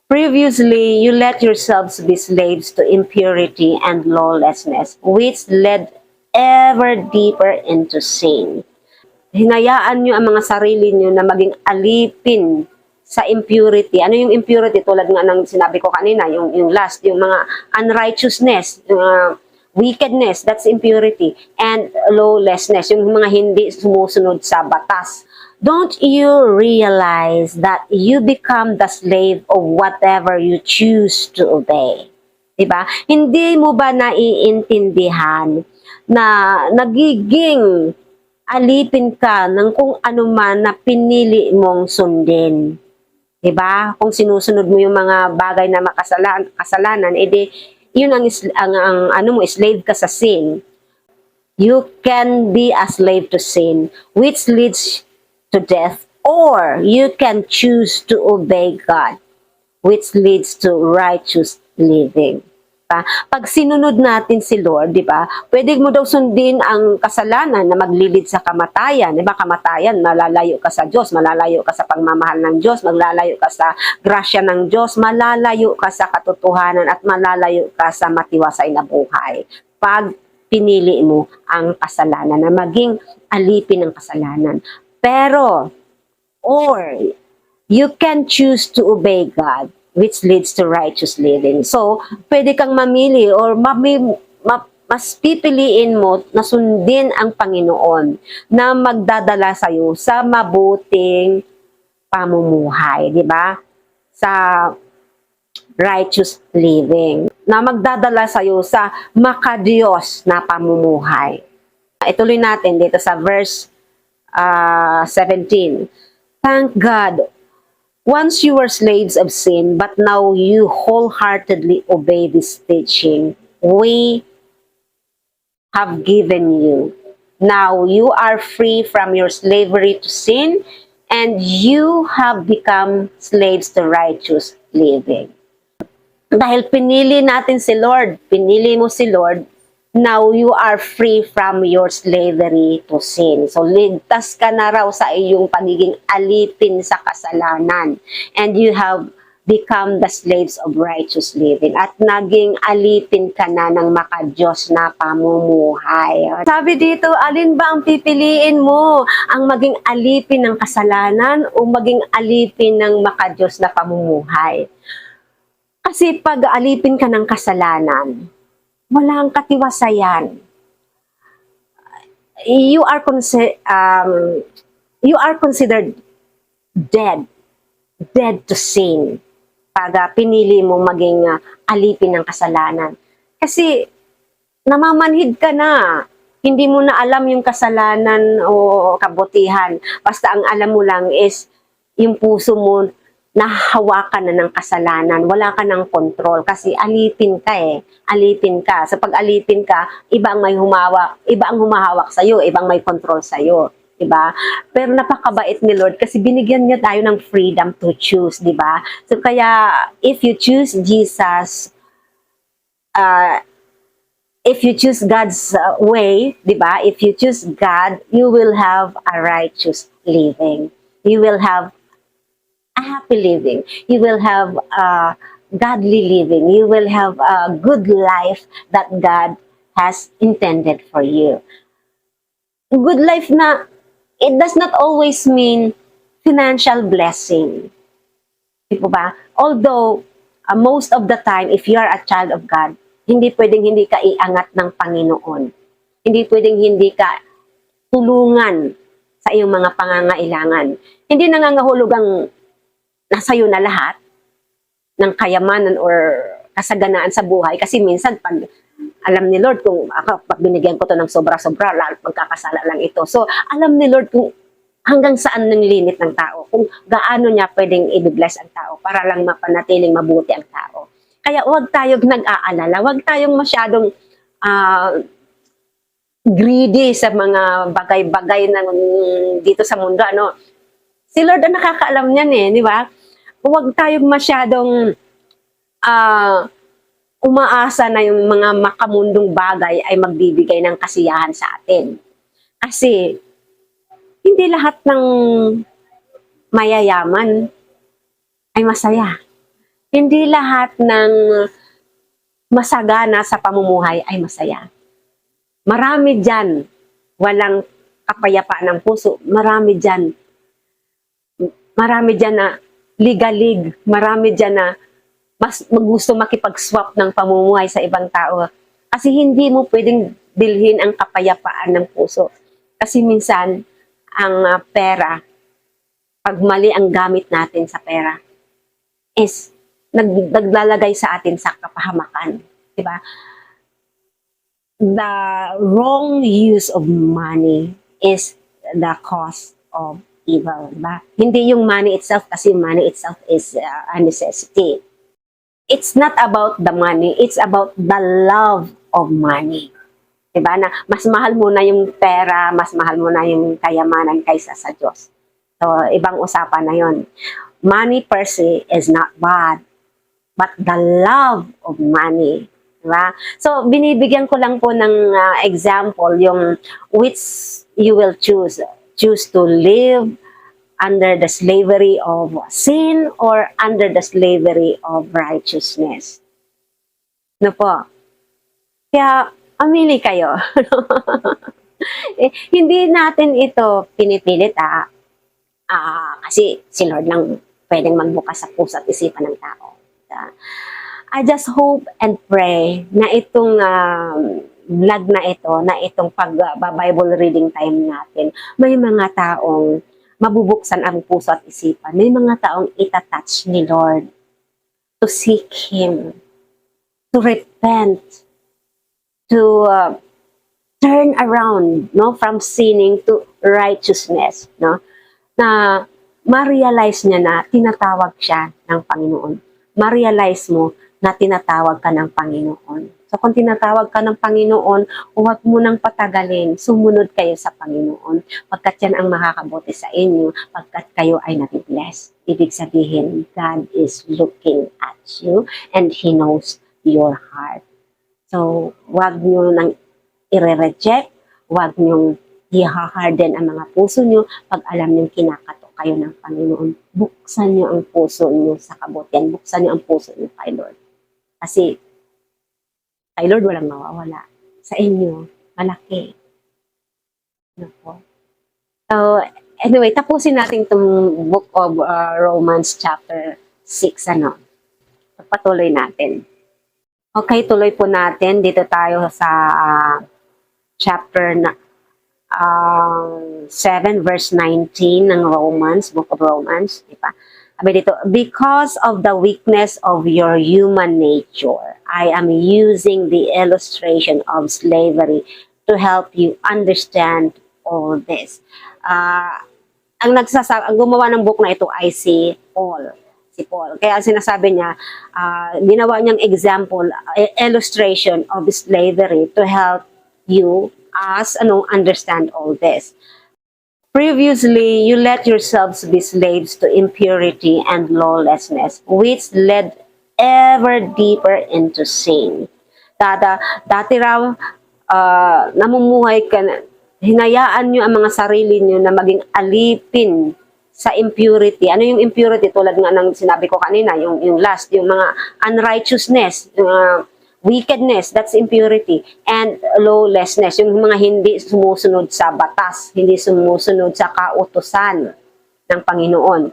Previously, you let yourselves be slaves to impurity and lawlessness, which led ever deeper into sin. Hinayaan nyo ang mga sarili nyo na maging alipin sa impurity. Ano yung impurity? Tulad nga ng sinabi ko kanina, yung last, yung mga unrighteousness, yung wickedness, that's impurity. And lawlessness, yung mga hindi sumusunod sa batas. Don't you realize that you become the slave of whatever you choose to obey? Diba? Hindi mo ba naiintindihan na nagiging alipin ka ng kung ano man na pinili mong sundin? Diba? Kung sinusunod mo yung mga bagay na kasalanan, edi yun ang ano mo, slave ka sa sin. You can be a slave to sin, which leads to death, or you can choose to obey God, which leads to righteous living. Pag sinunod natin si Lord, di ba, pwede mo daw sundin ang kasalanan na maglilid sa kamatayan. Di ba, kamatayan, malalayo ka sa Diyos, malalayo ka sa pagmamahal ng Diyos, maglalayo ka sa grasya ng Diyos, malalayo ka sa katotohanan at malalayo ka sa matiwasay na buhay. Pag pinili mo ang kasalanan, na maging alipin ng kasalanan. Pero, or, you can choose to obey God, which leads to righteous living. So, pwede kang mamili or mas pipiliin mo na sundin ang Panginoon na magdadala sa iyo sa mabuting pamumuhay, di ba? Sa righteous living, na magdadala sa iyo sa makadiyos na pamumuhay. Ituloy natin dito sa verse 17. Thank God, once you were slaves of sin, but now you wholeheartedly obey this teaching we have given you. Now you are free from your slavery to sin, and you have become slaves to righteous living. Dahil pinili natin si Lord, pinili mo si Lord, now you are free from your slavery to sin. So, ligtas ka na raw sa iyong pagiging alipin sa kasalanan. And you have become the slaves of righteous living. At naging alipin ka na ng makadiyos na pamumuhay. Sabi dito, alin ba ang pipiliin mo? Ang maging alipin ng kasalanan o maging alipin ng makadiyos na pamumuhay? Kasi pag alipin ka ng kasalanan, walang katiwasayan. You are considered dead to sin. Pag pinili mo maging alipin ng kasalanan. Kasi namamanhid ka na. Hindi mo na alam yung kasalanan o kabutihan. Basta ang alam mo lang is yung puso mo nahawakan na ng kasalanan, wala ka ng control kasi alipin ka alipin ka. Sa pag alipin ka, iba ang may humawak, iba ang humahawak sa iyo, ibang may control sa iyo, 'di ba? Pero napakabait ni Lord kasi binigyan niya tayo ng freedom to choose, 'di ba? So kaya if you choose Jesus, if you choose God's way, 'di ba? If you choose God, you will have a righteous living. You will have a happy living. You will have a godly living. You will have a good life that God has intended for you. Good life na, it does not always mean financial blessing. Di ba? Although, most of the time, if you are a child of God, hindi pwedeng hindi ka iangat ng Panginoon. Hindi pwedeng hindi ka tulungan sa iyong mga pangangailangan. Hindi nangangahulog ang nasa iyo na lahat ng kayamanan or kasaganaan sa buhay. Kasi minsan, pag alam ni Lord kung ako, pag binigyan ko to ng sobra-sobra, magkakasala lang ito. So, alam ni Lord kung hanggang saan ng limit ng tao, kung gaano niya pwedeng i-bless ang tao para lang mapanatiling mabuti ang tao. Kaya huwag tayong nag-aalala, huwag tayong masyadong greedy sa mga bagay-bagay na dito sa mundo. Ano? Si Lord ang nakakaalam niyan di ba? Huwag tayong masyadong umaasa na yung mga makamundong bagay ay magbibigay ng kasiyahan sa atin. Kasi, hindi lahat ng mayayaman ay masaya. Hindi lahat ng masagana sa pamumuhay ay masaya. Marami dyan walang kapayapaan ng puso. Marami dyan na ligalig. Marami dyan na mas gusto makipag-swap ng pamumuhay sa ibang tao. Kasi hindi mo pwedeng bilhin ang kapayapaan ng puso. Kasi minsan, ang pera, pag mali ang gamit natin sa pera, is naglalagay sa atin sa kapahamakan. Diba? The wrong use of money is the cause of evil. Diba? Hindi yung money itself, kasi money itself is a necessity. It's not about the money, it's about the love of money. Diba? Na mas mahal mo na yung pera, mas mahal mo na yung kayamanan kaysa sa Diyos. So, ibang usapan na yon. Money per se is not bad, but the love of money. Diba? So, binibigyan ko lang po ng example yung which you will choose. Choose to live under the slavery of sin or under the slavery of righteousness. No po? Kaya, amili kayo. Hindi natin ito pinipilit kasi si Lord lang pwedeng magbukas sa puso at isipan ng tao. I just hope and pray na itong vlog na ito, na itong pag-Bible reading time natin, may mga taong mabubuksan ang puso at isipan. May mga taong itatouch ni Lord to seek Him, to repent, to turn around, no, from sinning to righteousness, no, na ma-realize niya na tinatawag siya ng Panginoon. Ma-realize mo na tinatawag ka ng Panginoon. So kung tinatawag ka ng Panginoon, huwag mo nang patagalin, sumunod kayo sa Panginoon, pagkat yan ang makakabuti sa inyo, pagkat kayo ay nabibless. Ibig sabihin, God is looking at you and He knows your heart. So, huwag nyo nang i-reject, huwag nyo i-harden ang mga puso nyo pag alam nyo kinakatok kayo ng Panginoon. Buksan nyo ang puso nyo sa kabutihan. Buksan nyo ang puso nyo kay Lord. Kasi kay Lord walang mawawala. Sa inyo, malaki. Ano po? So, anyway, tapusin natin itong book of Romans chapter 6. Patuloy natin. Okay, tuloy po natin. Dito tayo sa chapter 7 verse 19 ng Romans, book of Romans, di ba? Sabi dito, because of the weakness of your human nature, I am using the illustration of slavery to help you understand all this. Ang gumawa ng book na ito ay si Paul. Kaya sinasabi niya, ginawa niyang example, illustration of slavery to help you understand all this. Previously, you let yourselves be slaves to impurity and lawlessness, which led ever deeper into sin. Dati raw, namumuhay ka na, hinayaan nyo ang mga sarili nyo na maging alipin sa impurity. Ano yung impurity? Tulad nga ng sinabi ko kanina, yung last, yung mga unrighteousness, wickedness, that's impurity, and lawlessness, yung mga hindi sumusunod sa batas, hindi sumusunod sa kautusan ng Panginoon.